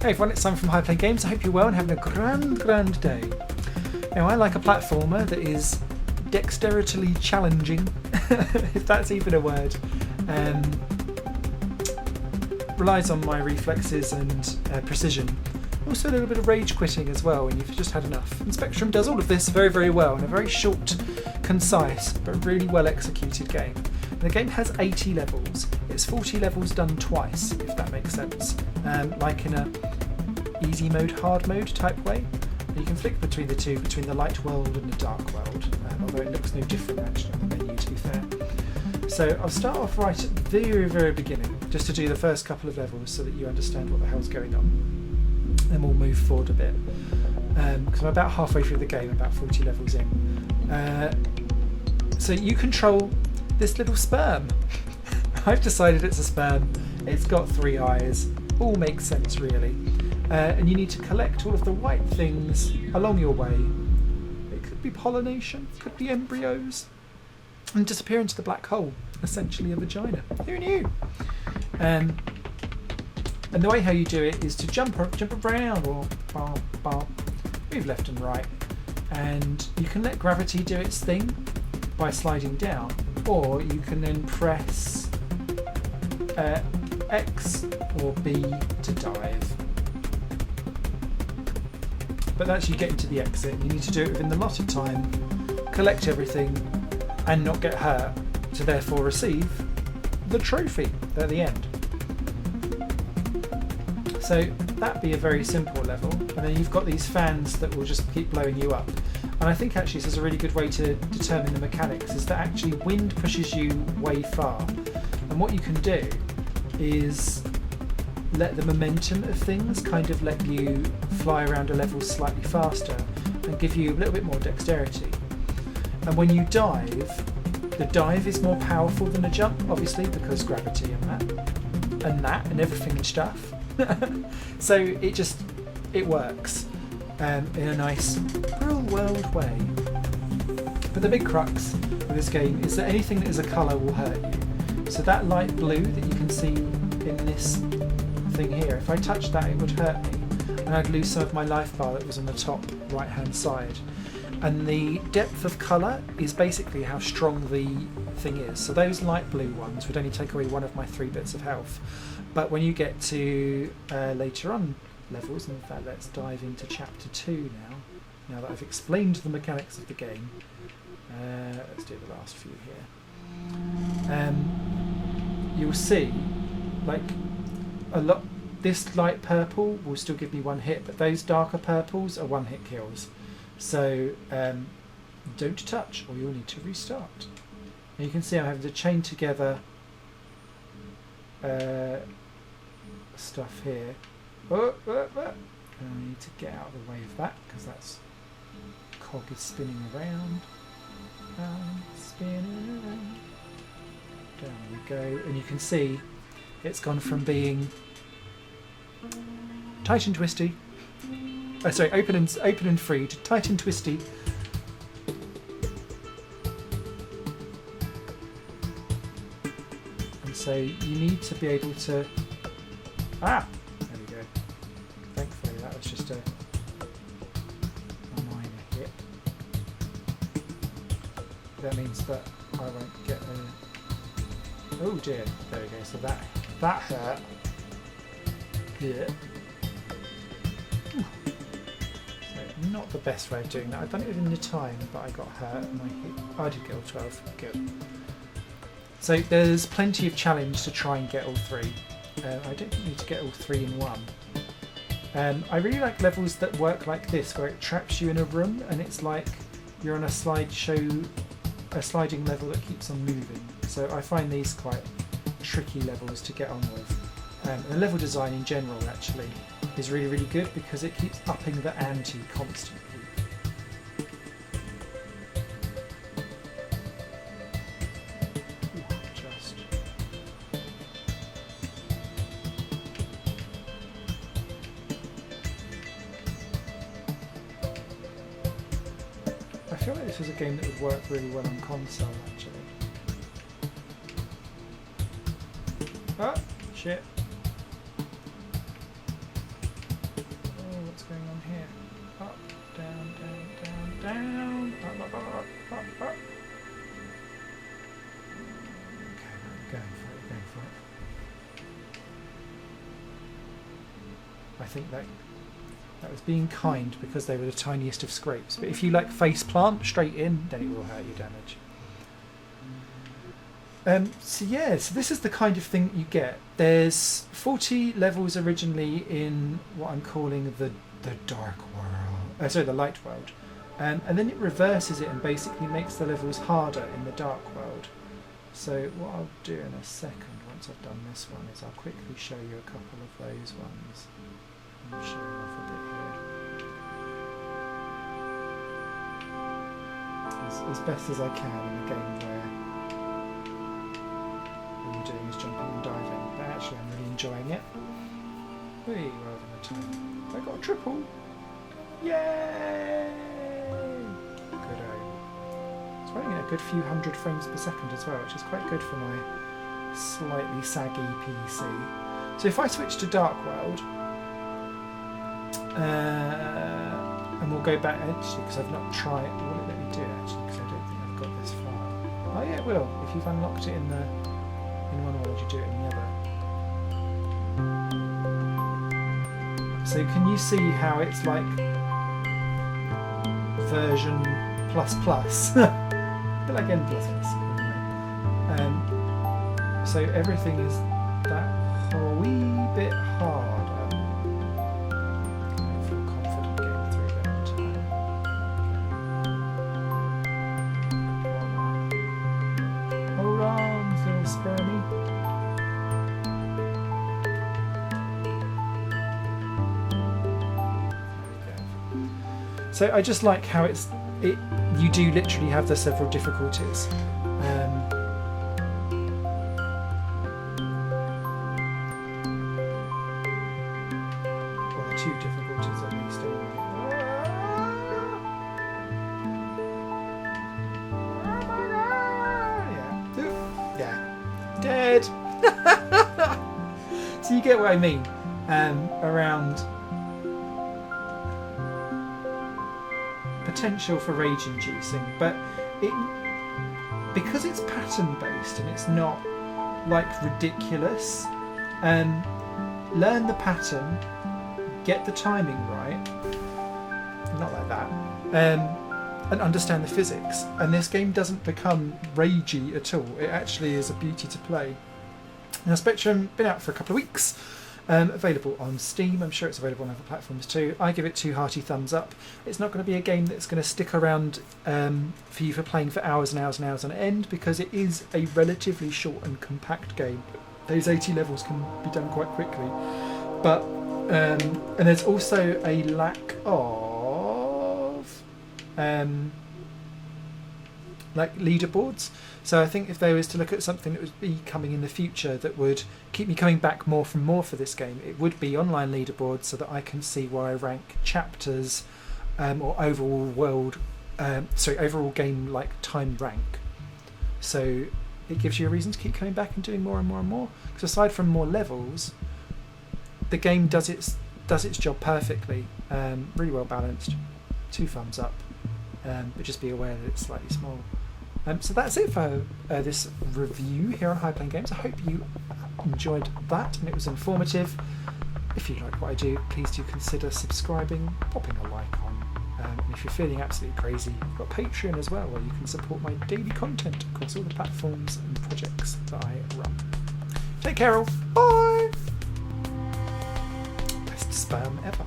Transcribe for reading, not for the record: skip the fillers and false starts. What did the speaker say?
Hey everyone, it's Simon from High Plane Games. I hope you're well and having a grand day. Now, I like a platformer that is dexterously challenging, if that's even a word. Relies on my reflexes and precision. Also a little bit of rage quitting as well when you've just had enough. And Spectrum does all of this very, very well in a very short, concise, but really well executed game. And the game has 80 levels. It's 40 levels done twice, if that makes sense. Like in a easy mode, hard mode type way. And you can flick between the two, between the light world and the dark world, although it looks no different actually on the menu, to be fair. So I'll start off right at the very, very beginning, just to do the first couple of levels so that you understand what the hell's going on. Then we'll move forward a bit, because I'm about halfway through the game, about 40 levels in. So you control this little sperm. I've decided it's a sperm. It's got 3 eyes. All makes sense really. And you need to collect all of the white things along your way. It could be pollination, it could be embryos, and disappear into the black hole, essentially a vagina. Who knew? And the way how you do it is to jump around or move left and right, and you can let gravity do its thing by sliding down, or you can then press X or B to dive. But that's you getting to the exit. You need to do it within the allotted time, collect everything, and not get hurt, to therefore receive the trophy at the end. So that'd be a very simple level, and then you've got these fans that will just keep blowing you up. And I think actually this is a really good way to determine the mechanics, is that actually wind pushes you way far, and what you can do is let the momentum of things kind of let you fly around a level slightly faster and give you a little bit more dexterity. And when you dive, the dive is more powerful than a jump, obviously, because gravity and everything and stuff. So it works in a nice real world way. But the big crux of this game is that anything that is a colour will hurt you. So that light blue that you can see in this thing here, if I touched that it would hurt me, and I'd lose some of my life bar that was on the top right hand side. And the depth of colour is basically how strong the thing is. So those light blue ones would only take away 1 of my 3 bits of health. But when you get to later on levels, and in fact let's dive into chapter 2 now that I've explained the mechanics of the game. Let's do the last few here. You'll see, like, a lot. This light purple will still give me 1 hit, but those darker purples are 1-hit kills. So don't touch, or you'll need to restart. And you can see I'm having to chain together stuff here. And I need to get out of the way of that, because that's cog is spinning around. Spinning around. Down we go, and you can see it's gone from being tight and twisty. Sorry, open and free to tight and twisty. And so you need to be able to. There we go. Thankfully, that was just a minor hit. That means that I won't get a. Oh dear! There we go. So that hurt. Yeah. Not the best way of doing that. I've done it within the time, but I got hurt and I did get all 12. Good. So there's plenty of challenge to try and get all 3. I don't think you need to get all 3 in one. I really like levels that work like this, where it traps you in a room and it's like you're on a sliding level that keeps on moving. So I find these quite tricky levels to get on with. The level design in general actually is really, really good, because it keeps upping the ante constantly. I feel like this is a game that would work really well on console actually. Oh, shit. down. Up, up, up, up, up, up. Okay, we're going for it, we're going for it. I think that was being kind because they were the tiniest of scrapes. But if you like face plant straight in, then it will hurt you damage. So this is the kind of thing you get. There's 40 levels originally in what I'm calling the dark world. Sorry, the light world. And then it reverses it and basically makes the levels harder in the dark world. So what I'll do in a second, once I've done this one, is I'll quickly show you a couple of those ones. I'm showing off a bit here. As best as I can in a game where all you're doing is jumping and diving, but actually I'm really enjoying it. Whee, rather than a time. I got a triple! Yay! Good-o. It's running at a good few hundred frames per second as well, which is quite good for my slightly saggy PC. So if I switch to Dark World, and we'll go back actually because I've not tried. Will it let me do it actually? Because I don't think I've got this far. Oh yeah, it will. If you've unlocked it in one world, you do it in the other. So can you see how it's like version plus plus, a bit like N plus plus. So everything is that wee bit harder. So I just like how you do literally have the several difficulties. Well, the two difficulties at least. Yeah. Dead. So you get what I mean around potential for rage inducing, but because it's pattern based and it's not like ridiculous, learn the pattern, get the timing right, not like that, and understand the physics, and this game doesn't become ragey at all. It actually is a beauty to play. Now Spectrum, been out for a couple of weeks. Available on Steam. I'm sure it's available on other platforms too. I give it 2 hearty thumbs up. It's not going to be a game that's going to stick around for you for playing for hours and hours and hours on end, because it is a relatively short and compact game. Those 80 levels can be done quite quickly, but and there's also a lack of like leaderboards. So I think if there was to look at something that would be coming in the future that would keep me coming back more for this game, it would be online leaderboards, so that I can see where I rank chapters or overall game like time rank. So it gives you a reason to keep coming back and doing more and more and more. Because aside from more levels, the game does its job perfectly. Really well balanced. 2 thumbs up. But just be aware that it's slightly small. So that's it for this review here on High Playing Games. I hope you enjoyed that and it was informative. If you like what I do, please do consider subscribing, popping a like on. And if you're feeling absolutely crazy, I've got Patreon as well, where you can support my daily content across all the platforms and projects that I run. Take care all. Bye! Best spam ever.